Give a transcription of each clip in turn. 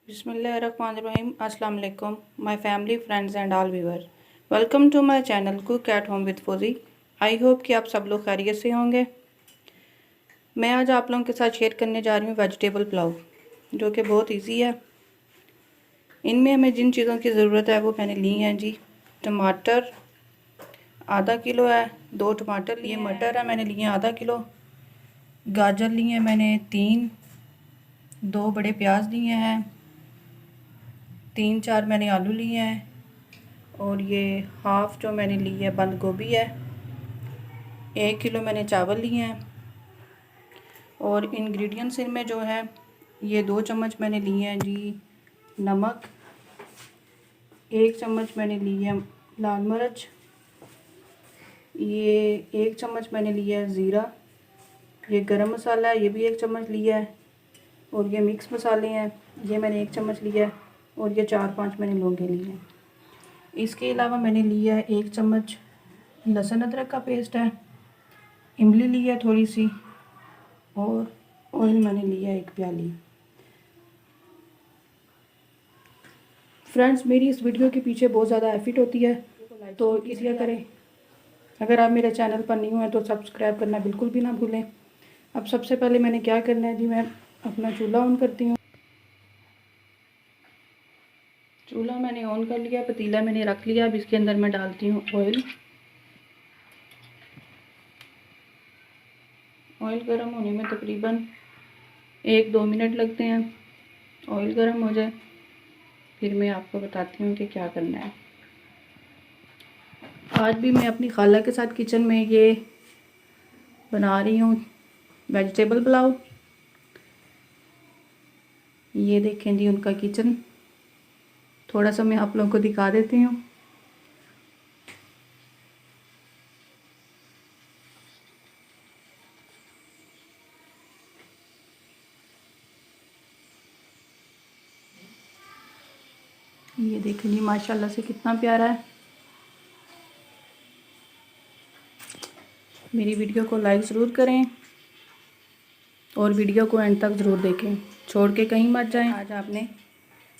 Bismillahirrahmanirrahim. Assalamu alaikum, my family, friends and all viewers. Welcome to my channel Cook at Home with Fauzi. I hope कि आप सब लोग खैरियत से होंगे। मैं आज आप लोगों के साथ शेयर करने जा रही हूँ वेजिटेबल पुलाव, जो कि बहुत इजी है। इनमें हमें जिन चीज़ों की ज़रूरत है वो मैंने ली हैं जी। टमाटर आधा किलो है, 2 टमाटर लिए, मटर है मैंने लिए आधा किलो, गाजर लिए मैंने 3, 2 बड़े प्याज लिए हैं, 3-4 मैंने आलू लिए हैं, और ये हाफ़ जो मैंने ली है बंद गोभी है। 1 किलो मैंने चावल लिए हैं। और इंग्रेडिएंट्स इनमें जो है, ये 2 चम्मच मैंने लिए हैं जी नमक, 1 चम्मच मैंने ली है लाल मिर्च, ये 1 चम्मच मैंने लिया है ज़ीरा, ये गरम मसाला है, ये भी 1 चम्मच लिया है, और ये मिक्स मसाले हैं, ये मैंने 1 चम्मच लिया है, और ये 4-5 मैंने लौंगे लिए हैं। इसके अलावा मैंने लिया है 1 चम्मच लहसुन अदरक का पेस्ट है, इमली ली है थोड़ी सी, और ऑयल मैंने लिया है 1 प्याली। फ्रेंड्स, मेरी इस वीडियो के पीछे बहुत ज़्यादा एफर्ट होती है, तो इसलिए करें। अगर आप मेरे चैनल पर न्यू हैं तो सब्सक्राइब करना बिल्कुल भी ना भूलें। अब सबसे पहले मैंने क्या करना है जी, मैं अपना चूल्हा ऑन करती हूँ। चूल्हा मैंने ऑन कर लिया, पतीला मैंने रख लिया। अब इसके अंदर मैं डालती हूँ ऑयल। ऑयल गर्म होने में तकरीबन 1-2 मिनट लगते हैं। ऑयल गर्म हो जाए फिर मैं आपको बताती हूँ कि क्या करना है। आज भी मैं अपनी खाला के साथ किचन में ये बना रही हूँ वेजिटेबल पुलाव। ये देखें जी उनका किचन, थोड़ा सा मैं आप लोगों को दिखा देती हूँ। ये देखें जी माशाल्लाह से कितना प्यारा है। मेरी वीडियो को लाइक ज़रूर करें और वीडियो को एंड तक ज़रूर देखें, छोड़ के कहीं मत जाएं। आज आपने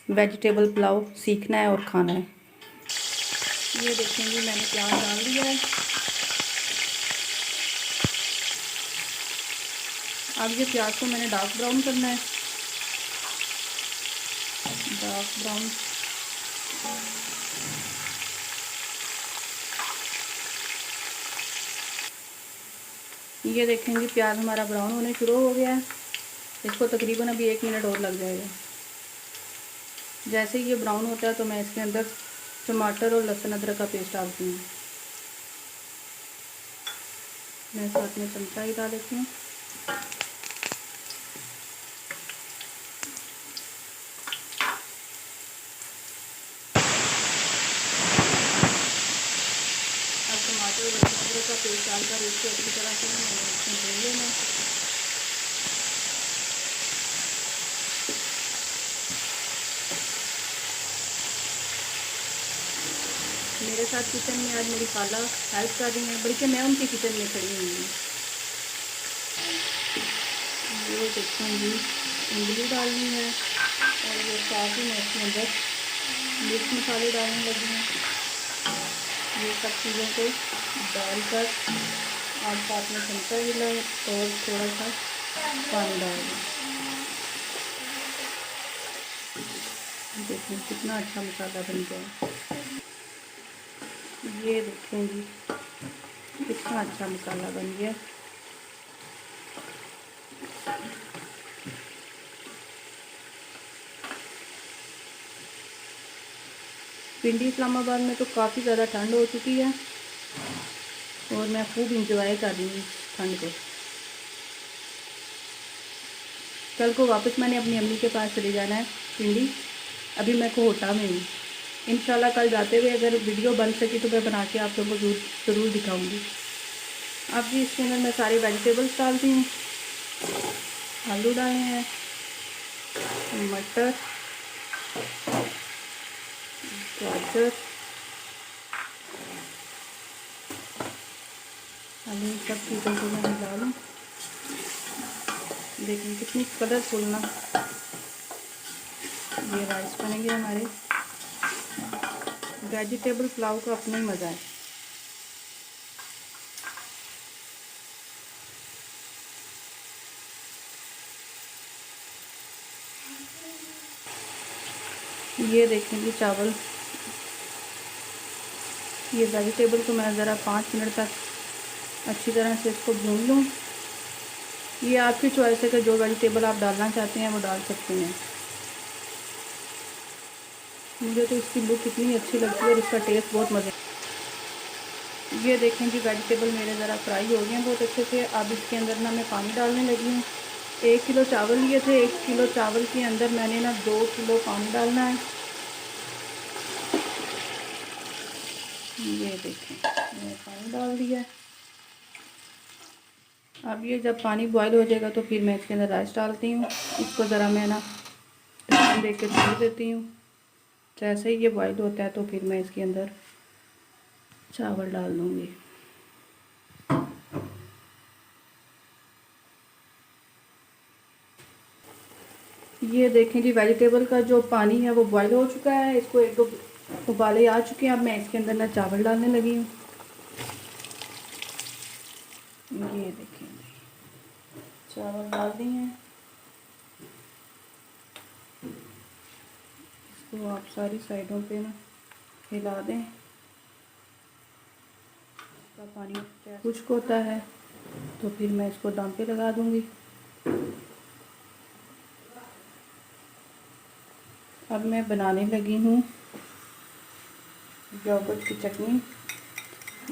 वेजिटेबल पुलाव सीखना है और खाना है। ये देखें जी मैंने प्याज डाल दिया है। अब ये प्याज को मैंने डार्क ब्राउन करना है। डार्क ब्राउन ये देखेंगे प्याज हमारा ब्राउन होने शुरू हो गया है। इसको तकरीबन अभी 1 मिनट और लग जाएगा। जैसे ही ये ब्राउन होता है तो मैं इसके अंदर टमाटर और लहसुन अदरक का पेस्ट डालती हूँ। मैं साथ में चमचा ही डाल देती हूँ। अब टमाटर और लहसुन अदरक का पेस्ट डालकर इसको अच्छी तरह से भून लेना। मेरे साथ किचन में आज मेरी खाला हेल्प कर रही हैं, बल्कि मैं उनके किचन में खड़ी हुई हूँ। ये देखें जी इमली डालनी है, और ये साथ ही मैं इसके अंदर मिर्च मसाले डालने लगी हैं। ये सब चीज़ों को डालकर और साथ में चमचा हिलाएं और थोड़ा सा पानी डाल दें। देखें कितना अच्छा मसाला बन गया। ये देखें जी कितना अच्छा मसाला बन गया। पिंडी इस्लामाबाद में तो काफ़ी ज़्यादा ठंड हो चुकी है, और मैं खूब इंजॉय कर रही हूँ ठंड को। कल को वापस मैंने अपनी अम्मी के पास चले जाना है पिंडी। अभी मैं कोहटा में हूँ। इंशाल्लाह कल जाते हुए अगर वीडियो बन सकी तो मैं बना के आप लोगों को ज़रूर दिखाऊंगी। अब जी इसके अंदर मैं सारे वेजिटेबल्स डालती हूँ। आलू डाले हैं, मटर, गाजर, आलू, सब चीज़ों को मैं डालूँ। देखिए कितनी कलरफुल ना ये राइस बनेंगे हमारे। वेजिटेबल पुलाव का अपना ही मज़ा है। ये देखेंगे चावल, ये वेजिटेबल को मैं ज़रा 5 मिनट तक अच्छी तरह से इसको भून लूँ। ये आपकी चॉइस है कि जो वेजिटेबल आप डालना चाहते हैं वो डाल सकते हैं। मुझे तो इसकी लुक इतनी अच्छी लगती है और इसका टेस्ट बहुत मज़े। ये देखें जी वेजिटेबल मेरे ज़रा फ्राई हो गए हैं बहुत अच्छे से। अब इसके अंदर ना मैं पानी डालने लगी हूँ। 1 किलो चावल लिए थे, 1 किलो चावल के अंदर मैंने ना 2 किलो पानी डालना है। ये देखें मैंने पानी डाल दिया। अब ये जब पानी बॉईल हो जाएगा तो फिर मैं इसके अंदर राइस डालती हूँ। इसको ज़रा मैं ना दे के छोड़ देती हूँ। जैसे ही ये बॉईल होता है तो फिर मैं इसके अंदर चावल डाल दूँगी। ये देखें जी वेजिटेबल का जो पानी है वो बॉईल हो चुका है। इसको 1-2 उबाले आ चुके हैं। अब मैं इसके अंदर ना चावल डालने लगी हूँ। ये देखें चावल डाल दिए हैं। इसको आप सारी साइडों पे ना हिला दें। इसका पानी खुश्क होता है तो फिर मैं इसको दम पे लगा दूँगी। अब मैं बनाने लगी हूँ योगर्ट की चटनी।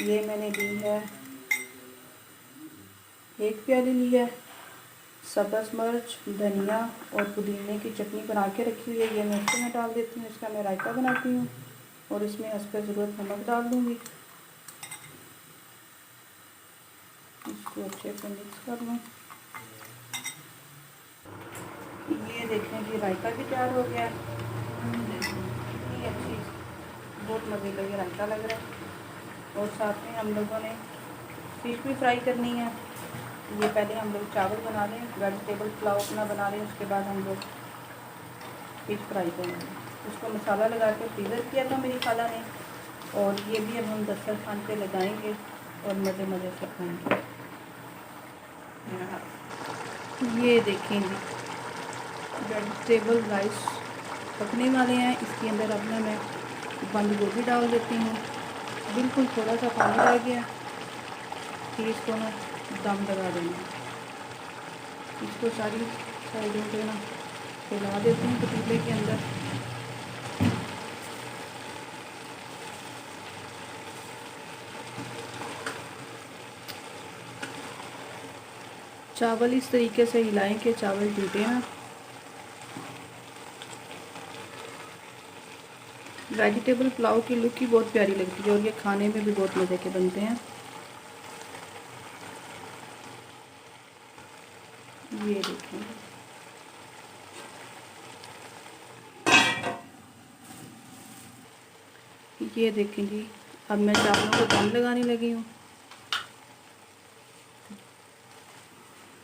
ये मैंने ली है 1 प्याली ली है। सब्ज़ मिर्च, धनिया और पुदीने की चटनी बना के रखी हुई है। ये मैं इसमें डाल देती हूँ। इसका मैं रायता बनाती हूँ और इसमें हस्ब ज़रूरत नमक डाल दूँगी। इसको अच्छे से मिक्स कर लूँ। ये देखें कि रायता भी तैयार हो गया है। कितनी अच्छी बहुत मज़े का ये रायता लग रहा है। और साथ में हम लोगों ने फिश भी फ्राई करनी है। ये पहले हम लोग चावल बना लें, वेजिटेबल पुलाव अपना बना लें, उसके बाद हम लोग फिश फ्राई करेंगे। उसको मसाला लगा के फ्रीज़र किया था मेरी खाला ने। और ये भी अब हम दस्तरखान पे लगाएंगे और मज़े मज़े से खाएंगे। ये देखें जी वेजिटेबल राइस पकने वाले हैं। इसके अंदर अब ना मैं बंद गोभी डाल देती हूँ। बिल्कुल थोड़ा सा पानी रह गया, फिर इसको ना दम लगा देना। इसको सारी साइडों पे ना फैला देती हूँ पतीले के अंदर। चावल इस तरीके से हिलाएं कि चावल टूटे ना। वेजिटेबल पुलाव की लुक ही बहुत प्यारी लगती है और ये खाने में भी बहुत मज़े के बनते हैं। ये देखें ये देखें जी अब मैं चावलों को दम लगाने लगी हूँ।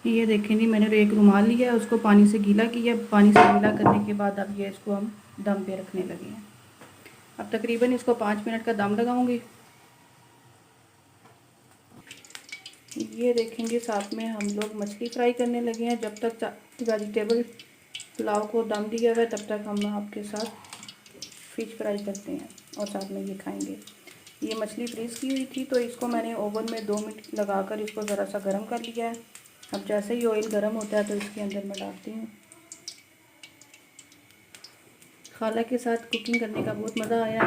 ये देखें जी मैंने एक रुमाल लिया है, उसको पानी से गीला किया। पानी से गीला करने के बाद अब ये इसको हम दम पे रखने लगे हैं। अब तकरीबन इसको 5 मिनट का दम लगाऊंगी। ये देखेंगे साथ में हम लोग मछली फ्राई करने लगे हैं। जब तक वेजिटेबल पुलाव को दम दिया हुआ है तब तक हम आपके साथ फिश फ्राई करते हैं और साथ में ये खाएंगे। ये मछली फ्रीज़ की हुई थी तो इसको मैंने ओवन में 2 मिनट लगाकर इसको ज़रा सा गर्म कर लिया है। अब जैसे ही ऑयल गर्म होता है तो इसके अंदर मैं डालती हूँ। खाला के साथ कुकिंग करने का बहुत मज़ा आया।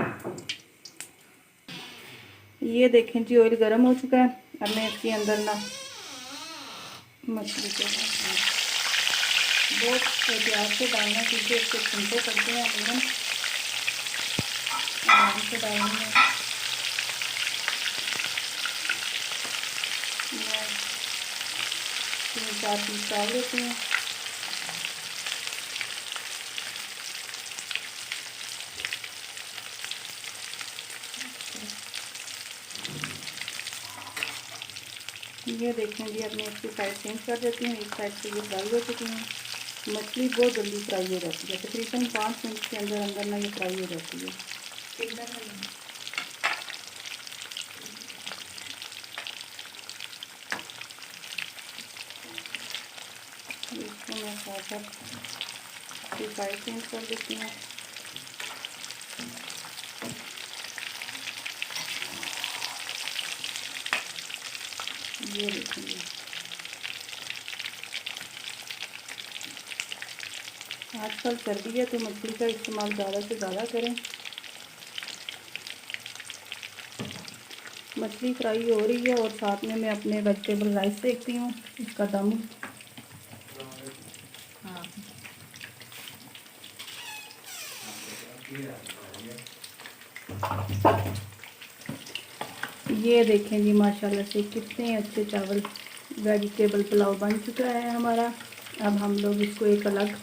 ये देखें जी ऑयल गर्म हो चुका है। अब मैं इसके अंदर ना मछली को बहुत एहतियात से डालना क्योंकि इसके छिलके पड़ते हैं। अमूमन आराम से डालेंगे। मैं 3-4 पीस डाल देती हूँ। ये देखें जी अब मैं इसकी साइड चेंज कर देती हूँ। एक साइड से ये फ्राई हो चुकी हैं। मछली बहुत जल्दी फ्राई हो जाती है, तकरीबन 5 मिनट के अंदर अंदर ना ये फ्राई हो जाती है। इसको मैं साथ साथ साइड चेंज कर देती हूँ। ये देखेंगे, आजकल सर्दी है तो मछली का इस्तेमाल ज़्यादा से ज़्यादा करें। मछली फ्राई हो रही है और साथ में मैं अपने वेजिटेबल राइस सेकती हूँ, इसका दम। हाँ, ये देखें जी, माशाल्लाह से कितने अच्छे चावल वेजिटेबल पुलाव बन चुका है हमारा। अब हम लोग इसको एक अलग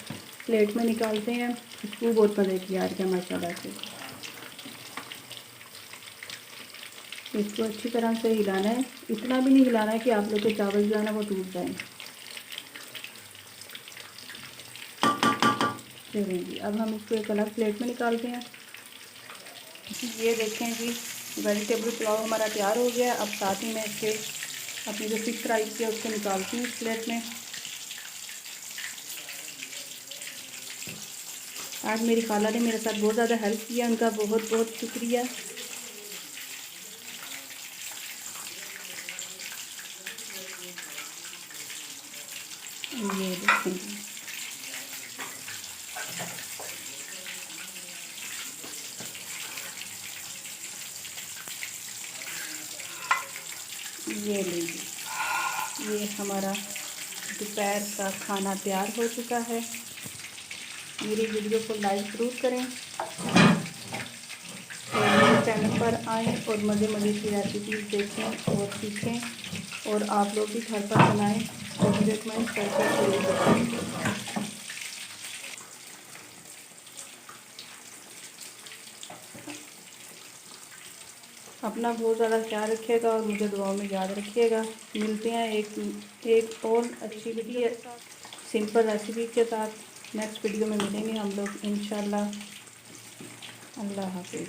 प्लेट में निकालते हैं। खुशबू बहुत मज़े की आ रही है माशाल्लाह से। इसको अच्छी तरह से हिलाना है, इतना भी नहीं हिलाना है कि आप लोग के चावल जो है ना वो टूट जाएं। चलिए जी, अब हम इसको एक अलग प्लेट में निकालते हैं। ये देखें जी, वेजिटेबल पुलाव हमारा तैयार हो गया। अब साथ ही मैं इसके अपनी जो फिश फ्राई की है उसको निकालती हूँ इस प्लेट में। आज मेरी खाला ने मेरे साथ बहुत ज़्यादा हेल्प किया, उनका बहुत बहुत शुक्रिया। ये देखें, ये लीजिए, ये हमारा दोपहर का खाना तैयार हो चुका है। मेरी वीडियो को लाइक ज़रूर करें और मेरे चैनल पर आएँ और मज़े मज़े की रेसिपीज़ देखें और सीखें, और आप लोग भी घर पर बनाएं और मुझे कमेंट करके ज़रूर बताएं। अपना बहुत ज़्यादा ख्याल रखिएगा और मुझे दुआओं में याद रखिएगा। मिलते हैं एक और अच्छी वीडियो सिंपल रेसिपी के साथ। नेक्स्ट वीडियो में मिलेंगे हम लोग इंशाल्लाह। अल्लाह हाफिज़।